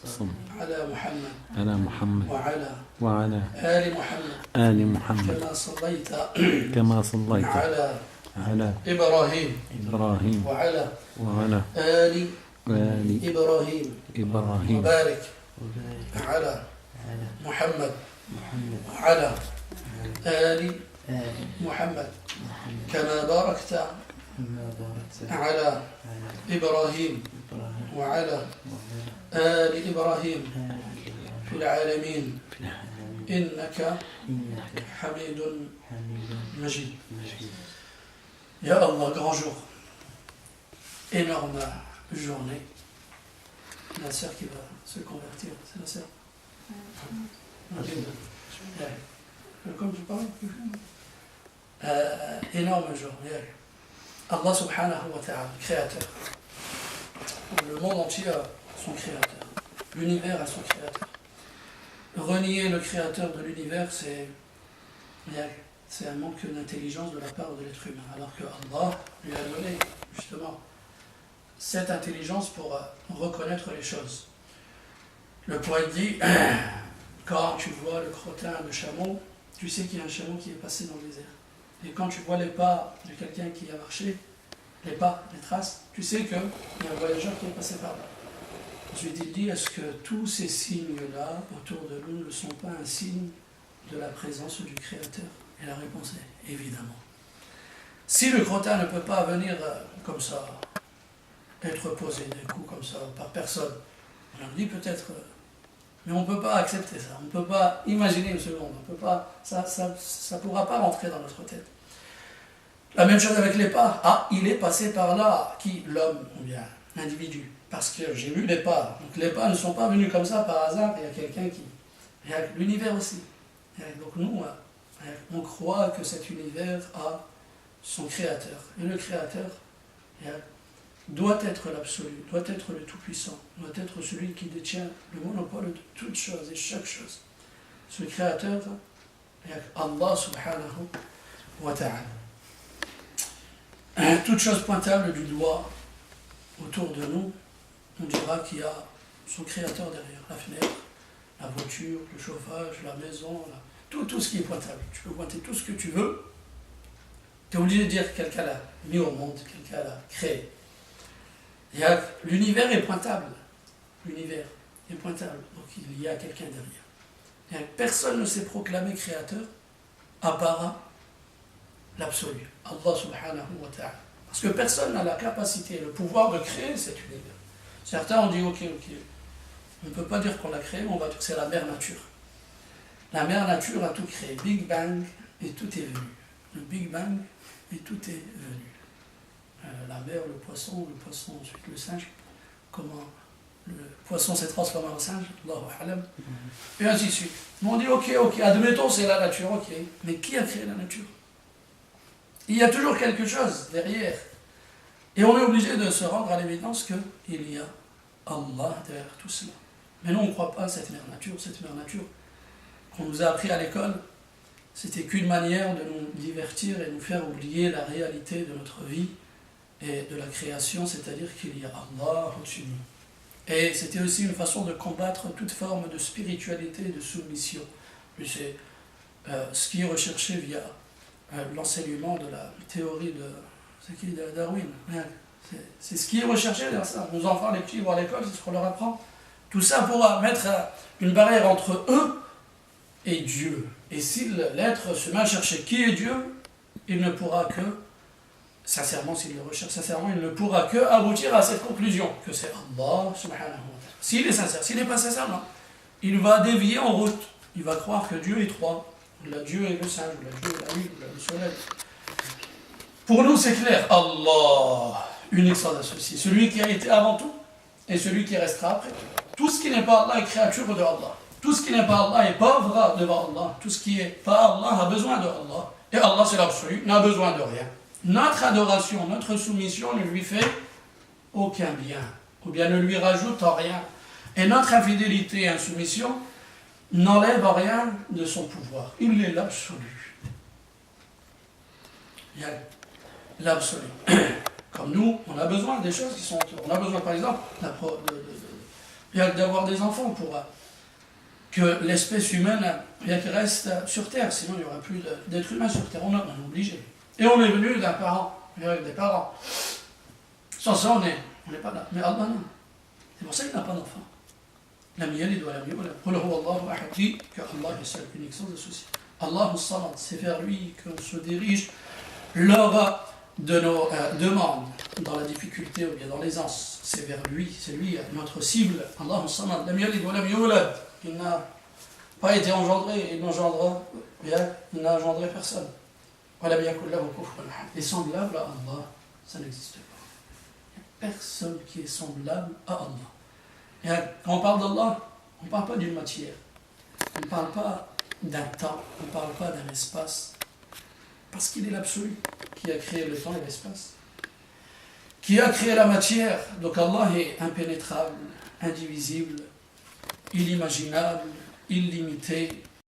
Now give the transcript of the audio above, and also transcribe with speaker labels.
Speaker 1: صل
Speaker 2: على محمد
Speaker 1: على محمد
Speaker 2: وعلى آل محمد كما صليت على إبراهيم وعلى آل إبراهيم وبارك على محمد وعلى آل محمد كما باركت على إبراهيم وعلى آل إبراهيم في العالمين إنك حميد مجيد. Ya Allah, grand jour, énorme journée. La sœur qui va se convertir, c'est la sœur. Comme je parle, énorme journée. Allah subhanahu wa ta'ala, créateur. Le monde entier a son créateur. L'univers a son créateur. Renier le créateur de l'univers, c'est un manque d'intelligence de la part de l'être humain. Alors que Allah lui a donné justement cette intelligence pour reconnaître les choses. Le poète dit, quand tu vois le crottin de chameau, tu sais qu'il y a un chameau qui est passé dans le désert. Et quand tu vois les pas de quelqu'un qui a marché, les pas, les traces, tu sais qu'il y a un voyageur qui est passé par là. Ensuite il dit, est-ce que tous ces signes-là autour de nous ne sont pas un signe de la présence du Créateur? Et la réponse est évidemment. Si le crottin ne peut pas venir comme ça, être posé d'un coup comme ça par personne, on dit peut-être, mais on ne peut pas accepter ça, on ne peut pas imaginer une seconde, on peut pas, ça ne pourra pas rentrer dans notre tête. La même chose avec les pas. Ah, il est passé par là. Qui? L'homme ou bien l'individu. Parce que j'ai vu les pas. Donc les pas ne sont pas venus comme ça par hasard. Il y a quelqu'un qui... Il y a l'univers aussi. Donc nous, on croit que cet univers a son créateur. Et le créateur doit être l'absolu, doit être le tout-puissant, doit être celui qui détient le monopole de toutes choses et chaque chose. Ce créateur, Allah subhanahu wa ta'ala. Toute chose pointable du doigt autour de nous, on dira qu'il y a son créateur derrière. La fenêtre, la voiture, le chauffage, la maison, tout ce qui est pointable. Tu peux pointer tout ce que tu veux. Tu es obligé de dire que quelqu'un l'a mis au monde, quelqu'un l'a créé. L'univers est pointable. L'univers est pointable. Donc il y a quelqu'un derrière. Personne ne s'est proclamé créateur à part l'absolu. Allah subhanahu wa ta'ala. Parce que personne n'a la capacité, le pouvoir de créer cet univers. Certains ont dit ok, on ne peut pas dire qu'on l'a créé, mais on va dire que c'est la mère nature. La mère nature a tout créé. Big Bang et tout est venu. Le Big Bang et tout est venu. La mer, le poisson ensuite le singe. Comment le poisson s'est transformé en singe, Allahu a'lam. Et ainsi de suite. Mais on dit ok, admettons c'est la nature, ok. Mais qui a créé la nature? Il y a toujours quelque chose derrière. Et on est obligé de se rendre à l'évidence qu'il y a Allah derrière tout cela. Mais nous, on ne croit pas à cette mère nature. Cette mère nature qu'on nous a appris à l'école, c'était qu'une manière de nous divertir et nous faire oublier la réalité de notre vie et de la création, c'est-à-dire qu'il y a Allah au-dessus de nous. Et c'était aussi une façon de combattre toute forme de spiritualité et de soumission. C'est ce qui est recherché via l'enseignement de la théorie de Darwin. C'est ce qui est recherché dans ça. Nos enfants, les petits, vont à l'école, c'est ce qu'on leur apprend. Tout ça pour mettre une barrière entre eux et Dieu. Et si l'être se met à chercher qui est Dieu, il ne pourra que, sincèrement, s'il le recherche sincèrement, il ne pourra que aboutir à cette conclusion, que c'est Allah subhanahu wa ta'ala. S'il est sincère, s'il n'est pas sincère, non. Il va dévier en route. Il va croire que Dieu est trois. La Dieu est le singe, la Dieu est la lune, le soleil. Pour nous, c'est clair. Allah, unique sans associé. Celui qui a été avant tout et celui qui restera après tout. Tout ce qui n'est pas Allah est créature de Allah. Tout ce qui n'est pas Allah est pauvre devant Allah. Tout ce qui n'est pas Allah a besoin de Allah. Et Allah, c'est l'absolu, n'a besoin de rien. Notre adoration, notre soumission ne lui fait aucun bien. Ou bien ne lui rajoute rien. Et notre infidélité et insoumission n'enlève rien de son pouvoir. Il est l'absolu. Il y a l'absolu. Comme nous, on a besoin des choses qui sont autour. On a besoin, par exemple, Il y a que d'avoir des enfants pour que l'espèce humaine reste sur Terre, sinon il n'y aura plus d'êtres humains sur Terre, on est obligé. Et on est venu d'un parent, avec des parents. Sans ça, on n'est pas là. Mais Allah, non. C'est pour ça qu'il n'a pas d'enfant. Lam yalid wa lam yulad. Qul huwa Allahu ahad. Dit que Allah est seul, unique, sans associé. Allahu samad, c'est vers lui qu'on se dirige lors de nos demandes, dans la difficulté ou bien dans l'aisance. C'est vers lui, c'est lui notre cible. Allahu samad, lam yalid wa lam yulad. Il n'a pas été engendré, il n'engendra rien, il n'a engendré personne. Et semblable à Allah, ça n'existe pas. Il n'y a personne qui est semblable à Allah. Et quand on parle d'Allah, on ne parle pas d'une matière, on ne parle pas d'un temps, on ne parle pas d'un espace, parce qu'il est l'absolu qui a créé le temps et l'espace, qui a créé la matière. Donc Allah est impénétrable, indivisible, inimaginable, illimité,